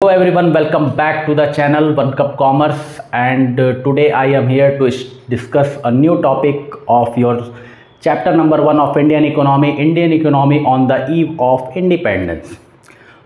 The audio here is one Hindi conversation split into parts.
Hello everyone, welcome back to the channel One Cup Commerce, and today I am here to discuss a new topic of your chapter number 1 of Indian economy on the eve of independence।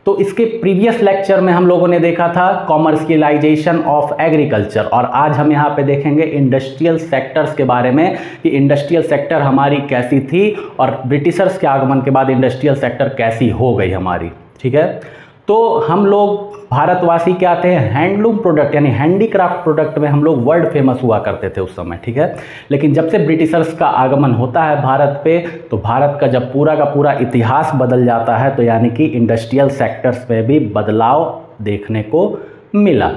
तो इसके प्रीवियस लेक्चर में हम लोगों ने देखा था कॉमर्शियलाइजेशन ऑफ एग्रीकल्चर, और आज हम यहाँ पे देखेंगे इंडस्ट्रियल सेक्टर्स के बारे में कि इंडस्ट्रियल सेक्टर हमारी कैसी थी और ब्रिटिशर्स के आगमन के बाद इंडस्ट्रियल सेक्टर कैसी हो गई हमारी। ठीक है, तो हम लोग भारतवासी क्या थे, हैंडलूम प्रोडक्ट यानी हैंडीक्राफ्ट प्रोडक्ट में हम लोग वर्ल्ड फेमस हुआ करते थे उस समय। ठीक है, लेकिन जब से ब्रिटिशर्स का आगमन होता है भारत पे, तो भारत का जब पूरा का पूरा इतिहास बदल जाता है, तो यानी कि इंडस्ट्रियल सेक्टर्स में भी बदलाव देखने को मिला।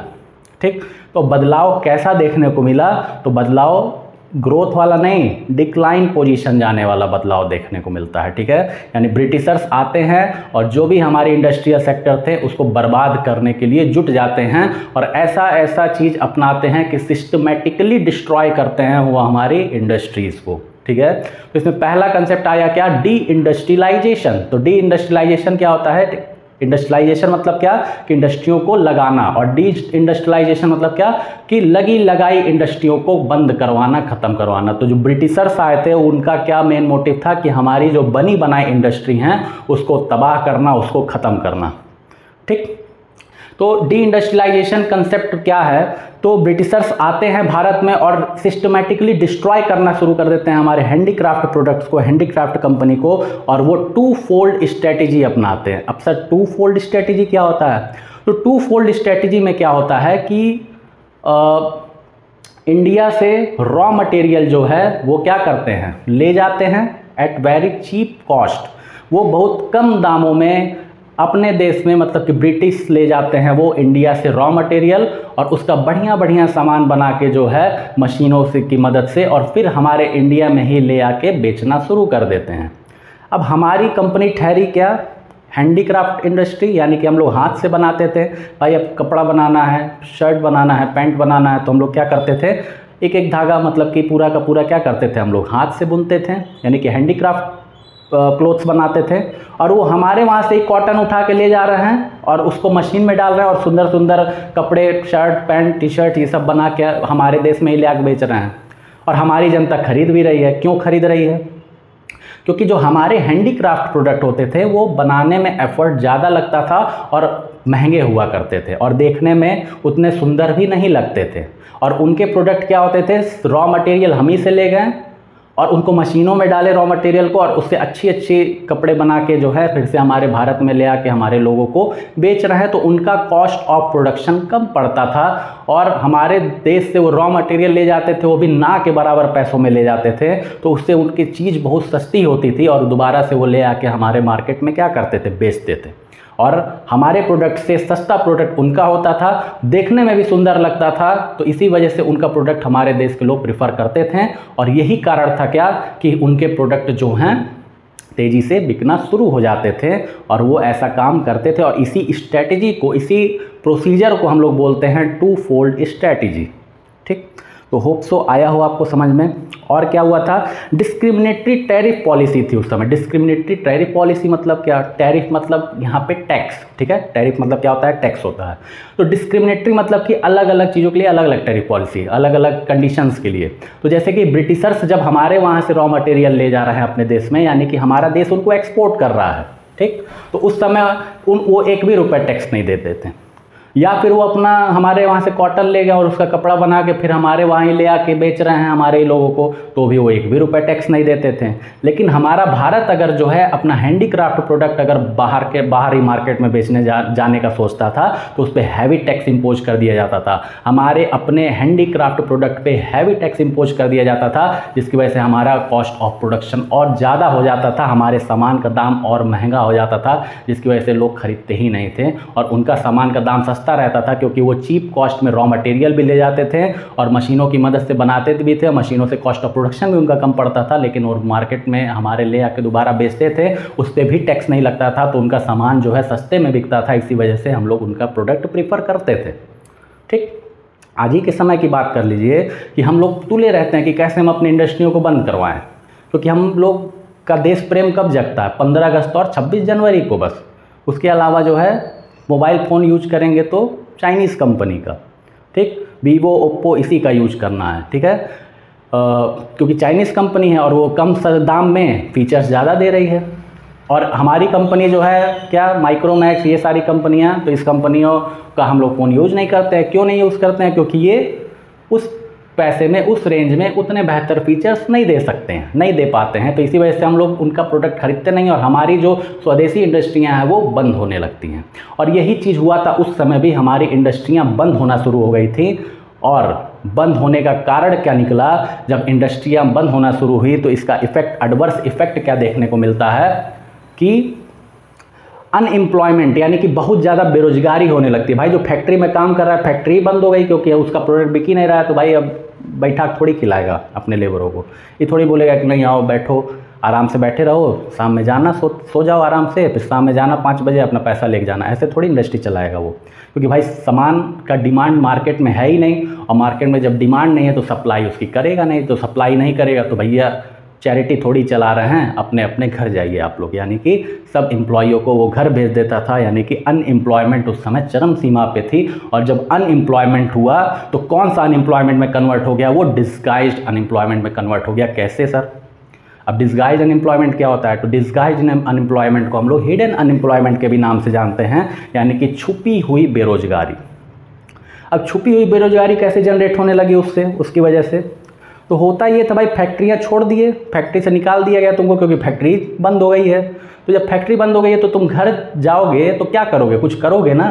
ठीक, तो बदलाव कैसा देखने को मिला, तो बदलाव ग्रोथ वाला नहीं, डिक्लाइन पोजीशन जाने वाला बदलाव देखने को मिलता है। ठीक है, यानी ब्रिटिशर्स आते हैं और जो भी हमारे इंडस्ट्रियल सेक्टर थे उसको बर्बाद करने के लिए जुट जाते हैं और ऐसा चीज़ अपनाते हैं कि सिस्टमेटिकली डिस्ट्रॉय करते हैं वो हमारी इंडस्ट्रीज़ को। ठीक है, तो इसमें पहला कंसेप्ट आया क्या, डी इंडस्ट्रियलाइजेशन। तो डी इंडस्ट्रियलाइजेशन क्या होता है, इंडस्ट्रियलाइजेशन मतलब क्या कि इंडस्ट्रियों को लगाना, और डी इंडस्ट्रियलाइजेशन मतलब क्या कि लगी लगाई इंडस्ट्रियों को बंद करवाना, ख़त्म करवाना। तो जो ब्रिटिशर्स आए थे उनका क्या मेन मोटिव था कि हमारी जो बनी बनाई इंडस्ट्री हैं उसको तबाह करना, उसको ख़त्म करना। ठीक, तो डी इंडस्ट्रियलाइजेशन कंसेप्ट क्या है, तो ब्रिटिशर्स आते हैं भारत में और सिस्टमेटिकली डिस्ट्रॉय करना शुरू कर देते हैं हमारे हैंडीक्राफ्ट प्रोडक्ट्स को, हैंडीक्राफ्ट कंपनी को, और वो टू फोल्ड स्ट्रेटेजी अपनाते हैं। अब सर टू फोल्ड स्ट्रेटेजी क्या होता है, तो टू फोल्ड स्ट्रेटेजी में क्या होता है कि इंडिया से रॉ मटेरियल जो है वो क्या करते हैं, ले जाते हैं एट वेरी चीप कॉस्ट। वो बहुत कम दामों में अपने देश में, मतलब कि ब्रिटिश ले जाते हैं वो इंडिया से रॉ मटेरियल, और उसका बढ़िया बढ़िया सामान बना के जो है मशीनों से की मदद से, और फिर हमारे इंडिया में ही ले आके बेचना शुरू कर देते हैं। अब हमारी कंपनी ठहरी क्या, हैंडीक्राफ्ट इंडस्ट्री, यानी कि हम लोग हाथ से बनाते थे। भाई अब कपड़ा बनाना है, शर्ट बनाना है, पैंट बनाना है, तो हम लोग क्या करते थे, एक एक धागा मतलब कि पूरा का पूरा क्या करते थे, हम लोग हाथ से बुनते थे, यानी कि हैंडीक्राफ्ट क्लोथ्स बनाते थे। और वो हमारे वहाँ से ही कॉटन उठा के ले जा रहे हैं और उसको मशीन में डाल रहे हैं और सुंदर सुंदर कपड़े, शर्ट, पैंट, टी शर्ट ये सब बना के हमारे देश में ही ले आके बेच रहे हैं, और हमारी जनता खरीद भी रही है। क्यों खरीद रही है, क्योंकि जो हमारे हैंडीक्राफ्ट प्रोडक्ट होते थे वो बनाने में एफर्ट ज़्यादा लगता था और महंगे हुआ करते थे और देखने में उतने सुंदर भी नहीं लगते थे। और उनके प्रोडक्ट क्या होते थे, रॉ मटेरियल हम ही से ले गए और उनको मशीनों में डाले रॉ मटेरियल को, और उससे अच्छी कपड़े बना के जो है फिर से हमारे भारत में ले आके हमारे लोगों को बेच रहे हैं। तो उनका कॉस्ट ऑफ प्रोडक्शन कम पड़ता था और हमारे देश से वो रॉ मटेरियल ले जाते थे, वो भी ना के बराबर पैसों में ले जाते थे। तो उससे उनकी चीज़ बहुत सस्ती होती थी और दोबारा से वो ले आके हमारे मार्केट में क्या करते थे, बेचते थे। और हमारे प्रोडक्ट से सस्ता प्रोडक्ट उनका होता था, देखने में भी सुंदर लगता था, तो इसी वजह से उनका प्रोडक्ट हमारे देश के लोग प्रिफर करते थे। और यही कारण था क्या कि उनके प्रोडक्ट जो हैं तेज़ी से बिकना शुरू हो जाते थे, और वो ऐसा काम करते थे। और इसी स्ट्रैटेजी को, इसी प्रोसीजर को हम लोग बोलते हैं टू फोल्ड स्ट्रैटेजी। ठीक, तो होप सो आया हो आपको समझ में। और क्या हुआ था, डिस्क्रिमिनेटरी टैरिफ पॉलिसी थी उस समय। डिस्क्रिमिनेटरी टैरिफ पॉलिसी मतलब क्या, टैरिफ मतलब यहाँ पे टैक्स। ठीक है, टैरिफ मतलब क्या होता है, टैक्स होता है। तो डिस्क्रिमिनेटरी मतलब कि अलग अलग चीज़ों के लिए अलग अलग टैरिफ पॉलिसी, अलग अलग कंडीशंस के लिए। तो जैसे कि ब्रिटिशर्स जब हमारे वहाँ से रॉ मटेरियल ले जा रहे हैं अपने देश में, यानी कि हमारा देश उनको एक्सपोर्ट कर रहा है, ठीक, तो उस समय वो एक भी रुपये टैक्स नहीं देते थे। या फिर वो अपना हमारे वहाँ से कॉटन ले गया और उसका कपड़ा बना के फिर हमारे वहाँ ही ले आके बेच रहे हैं हमारे लोगों को, तो भी वो एक भी रुपये टैक्स नहीं देते थे। लेकिन हमारा भारत अगर जो है अपना हैंडीक्राफ्ट प्रोडक्ट अगर बाहरी मार्केट में बेचने जाने का सोचता था, तो उस पर हैवी टैक्स इम्पोज कर दिया जाता था। हमारे अपने हैंडीक्राफ्ट प्रोडक्ट पे हैवी टैक्स इम्पोज कर दिया जाता था, जिसकी वजह से हमारा कॉस्ट ऑफ प्रोडक्शन और ज़्यादा हो जाता था, हमारे सामान का दाम और महंगा हो जाता था, जिसकी वजह से लोग खरीदते ही नहीं थे। और उनका सामान का दाम सस्ता रहता था क्योंकि वो चीप कॉस्ट में रॉ मटेरियल भी ले जाते थे और मशीनों की मदद से बनाते भी थे। मशीनों से कॉस्ट ऑफ प्रोडक्शन भी उनका कम पड़ता था, लेकिन वो मार्केट में हमारे ले आके दोबारा बेचते थे, उस पर भी टैक्स नहीं लगता था, तो उनका सामान जो है सस्ते में बिकता था। इसी वजह से हम लोग उनका प्रोडक्ट प्रीफर करते थे। ठीक, आज ही के समय की बात कर लीजिए कि हम लोग तुले रहते हैं कि कैसे हम अपनी इंडस्ट्रियों को बंद करवाएं, क्योंकि हम लोग का देश प्रेम कब जगता है, 15 अगस्त और 26 जनवरी को बस। उसके अलावा जो है मोबाइल फ़ोन यूज करेंगे तो चाइनीज़ कंपनी का, ठीक, वीवो ओप्पो इसी का यूज करना है, ठीक है, क्योंकि चाइनीज़ कंपनी है और वो कम दाम में फीचर्स ज़्यादा दे रही है। और हमारी कंपनी जो है क्या, माइक्रोमैक्स, ये सारी कंपनियां, तो इस कंपनियों का हम लोग फ़ोन यूज़ नहीं करते हैं। क्यों नहीं यूज़ करते हैं? क्योंकि ये उस पैसे में, उस रेंज में उतने बेहतर फीचर्स नहीं दे सकते हैं, नहीं दे पाते हैं, तो इसी वजह से हम लोग उनका प्रोडक्ट खरीदते नहीं और हमारी जो स्वदेशी इंडस्ट्रियां हैं वो बंद होने लगती हैं। और यही चीज़ हुआ था उस समय भी, हमारी इंडस्ट्रियां बंद होना शुरू हो गई थी। और बंद होने का कारण क्या निकला, जब इंडस्ट्रियां बंद होना शुरू हुई तो इसका इफेक्ट, एडवर्स इफेक्ट क्या देखने को मिलता है कि अनएम्प्लॉयमेंट, यानी कि बहुत ज़्यादा बेरोजगारी होने लगती है। भाई जो फैक्ट्री में काम कर रहा है, फैक्ट्री बंद हो गई क्योंकि उसका प्रोडक्ट बिक ही नहीं रहा है, तो भाई अब बैठा थोड़ी खिलाएगा अपने लेबरों को। ये थोड़ी बोलेगा कि नहीं आओ बैठो, आराम से बैठे रहो, शाम में जाना, सो जाओ आराम से, फिर शाम में जाना 5 बजे अपना पैसा लेके जाना। ऐसे थोड़ी इंडस्ट्री चलाएगा वो, क्योंकि भाई सामान का डिमांड मार्केट में है ही नहीं, और मार्केट में जब डिमांड नहीं है तो सप्लाई उसकी करेगा नहीं, तो सप्लाई नहीं करेगा तो भैया चैरिटी थोड़ी चला रहे हैं, अपने अपने घर जाइए आप लोग। यानी कि सब एम्प्लॉइयों को वो घर भेज देता था, यानी कि अनएम्प्लॉयमेंट उस समय चरम सीमा पे थी। और जब अनएम्प्लॉयमेंट हुआ तो कौन सा अनएम्प्लॉयमेंट में कन्वर्ट हो गया, वो डिस्गाइज्ड अनएम्प्लॉयमेंट में कन्वर्ट हो गया। कैसे सर? अब डिस्गाइज्ड अनएम्प्लॉयमेंट क्या होता है? तो डिस्गाइज्ड अनएम्प्लॉयमेंट को हम लोग हिडन अनएम्प्लॉयमेंट के भी नाम से जानते हैं, यानी कि छुपी हुई बेरोजगारी। अब छुपी हुई बेरोजगारी कैसे जनरेट होने लगी उससे, उसकी वजह से? तो होता ये था भाई, फैक्ट्रियाँ छोड़ दिए, फैक्ट्री से निकाल दिया गया तुमको, क्योंकि फैक्ट्री बंद हो गई है। तो जब फैक्ट्री बंद हो गई है तो तुम घर जाओगे तो क्या करोगे? कुछ करोगे ना।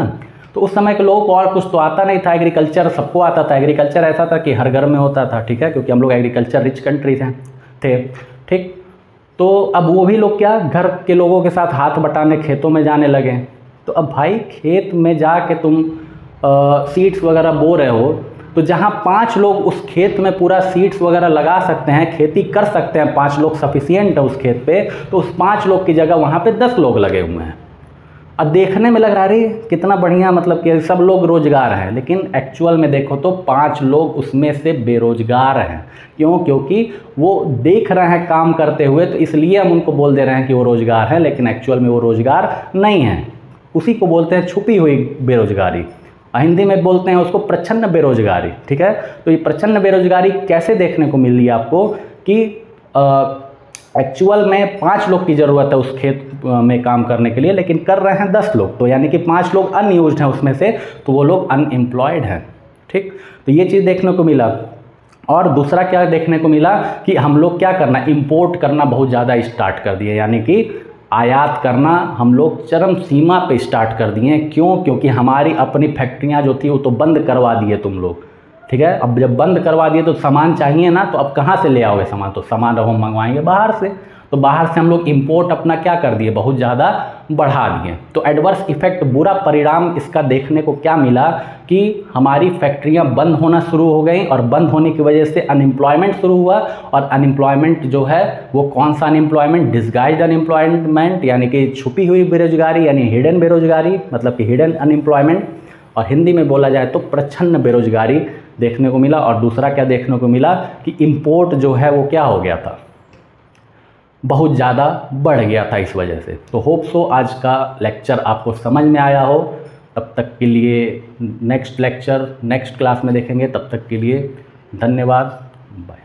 तो उस समय के लोगों को और कुछ तो आता नहीं था, एग्रीकल्चर सबको आता था। एग्रीकल्चर ऐसा था कि हर घर में होता था, ठीक है, क्योंकि हम लोग एग्रीकल्चर रिच कंट्री थे, ठीक। तो अब वो भी लोग क्या, घर के लोगों के साथ हाथ बटाने खेतों में जाने लगे। तो अब भाई खेत में जाके तुम सीड्स वगैरह बो रहे हो, तो जहाँ 5 लोग उस खेत में पूरा सीड्स वगैरह लगा सकते हैं, खेती कर सकते हैं, 5 लोग सफिशियंट है उस खेत पे, तो उस 5 लोग की जगह वहाँ पे 10 लोग लगे हुए हैं। अब देखने में लग रहा है कितना बढ़िया, मतलब कि सब लोग रोजगार हैं, लेकिन एक्चुअल में देखो तो 5 लोग उसमें से बेरोजगार हैं। क्यों? क्योंकि वो देख रहे हैं काम करते हुए, तो इसलिए हम उनको बोल दे रहे हैं कि वो रोजगार है, लेकिन एक्चुअल में वो रोजगार नहीं है। उसी को बोलते हैं छुपी हुई बेरोजगारी। हिंदी में बोलते हैं उसको प्रच्छन्न बेरोजगारी, ठीक है। तो ये प्रच्छन्न बेरोजगारी कैसे देखने को मिल रही है आपको कि एक्चुअल में 5 लोग की ज़रूरत है उस खेत में काम करने के लिए, लेकिन कर रहे हैं 10 लोग, तो यानी कि 5 लोग अनयूज्ड हैं उसमें से, तो वो लोग अनएम्प्लॉयड हैं, ठीक। तो ये चीज़ देखने को मिला। और दूसरा क्या देखने को मिला कि हम लोग क्या करना, इम्पोर्ट करना बहुत ज़्यादा स्टार्ट कर दिए, यानी कि आयात करना हम लोग चरम सीमा पे स्टार्ट कर दिए। क्यों? क्योंकि हमारी अपनी फैक्ट्रियां जो थी वो तो बंद करवा दिए तुम लोग, ठीक है। अब जब बंद करवा दिए तो सामान चाहिए ना, तो अब कहाँ से ले आओगे सामान? तो सामान हम मंगवाएंगे बाहर से, तो बाहर से हम लोग इंपोर्ट अपना क्या कर दिए, बहुत ज़्यादा बढ़ा दिए। तो एडवर्स इफेक्ट, बुरा परिणाम इसका देखने को क्या मिला कि हमारी फैक्ट्रियां बंद होना शुरू हो गई, और बंद होने की वजह से अनएम्प्लॉयमेंट शुरू हुआ। और अनएम्प्लॉयमेंट जो है वो कौन सा अनएम्प्लॉयमेंट? डिस्गाइज्ड अनएम्प्लॉयमेंट, यानी कि छुपी हुई बेरोजगारी, यानी हिडन बेरोजगारी, मतलब कि हिडन अनएम्प्लॉयमेंट। और हिंदी में बोला जाए तो प्रच्छन्न बेरोजगारी देखने को मिला। और दूसरा क्या देखने को मिला कि इंपोर्ट जो है वो क्या हो गया था, बहुत ज़्यादा बढ़ गया था इस वजह से। तो होप सो आज का लेक्चर आपको समझ में आया हो। तब तक के लिए नेक्स्ट लेक्चर नेक्स्ट क्लास में देखेंगे, तब तक के लिए धन्यवाद, बाय।